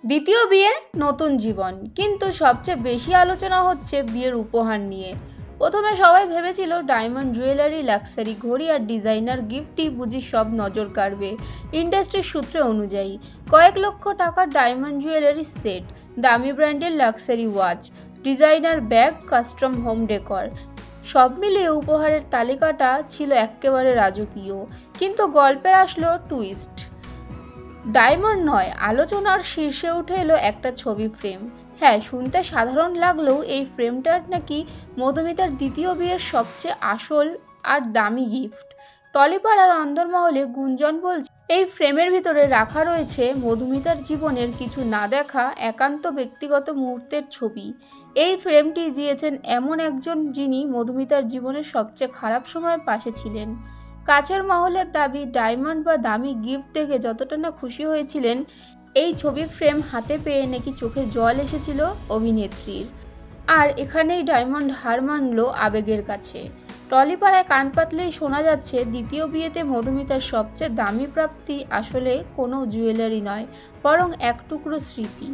দ্বিতীয় বিয়ে, নতুন জীবন। কিন্তু সবচেয়ে বেশি আলোচনা হচ্ছে বিয়ের উপহার নিয়ে। প্রথমে সবাই ভেবেছিল ডায়মন্ড জুয়েলারি, লাক্সারি ঘড়ি আর ডিজাইনার গিফটই বুঝি সব নজর কাড়বে। ইন্ডাস্ট্রির সূত্র অনুযায়ী কয়েক লক্ষ টাকার ডায়মন্ড জুয়েলারি সেট, দামি ব্র্যান্ডের luxury watch, designer bag, custom home decor, সব মিলিয়ে উপহারের তালিকাটা ছিল এক্কেবারে রাজকীয়। কিন্তু গল্পে আসলো টুইস্ট। ডায়মন্ড নয়, আলোচনার শীর্ষে উঠে এলো একটা ছবি ফ্রেম। হ্যাঁ, শুনতে সাধারণ লাগলেও এই ফ্রেমটার নাকি মধুমিতার দ্বিতীয় বিয়ের সবচেয়ে আসল আর দামি গিফট। টলিপাড়ার অন্দরমহলে গুঞ্জন বলছে এই ফ্রেমের ভিতরে রাখা রয়েছে মধুমিতার জীবনের কিছু না দেখা একান্ত ব্যক্তিগত মুহূর্তের ছবি। এই ফ্রেমটি দিয়েছেন এমন একজন যিনি মধুমিতার জীবনের সবচেয়ে খারাপ সময়ে পাশে ছিলেন। কাছের মহলের দাবি, ডায়মন্ড বা দামি গিফট দেখে যতটা না খুশি হয়েছিলেন, এই ছবি ফ্রেম হাতে পেয়ে নাকি চোখে জল এসেছিল অভিনেত্রীর। আর এখানেই ডায়মন্ড হার মানল আবেগের কাছে। টলিপাড়ায় কান পাতলেই শোনা যাচ্ছে দ্বিতীয় বিয়েতে মধুমিতার সবচেয়ে দামি প্রাপ্তি আসলে কোনো জুয়েলারি নয়, বরং এক টুকরো স্মৃতি।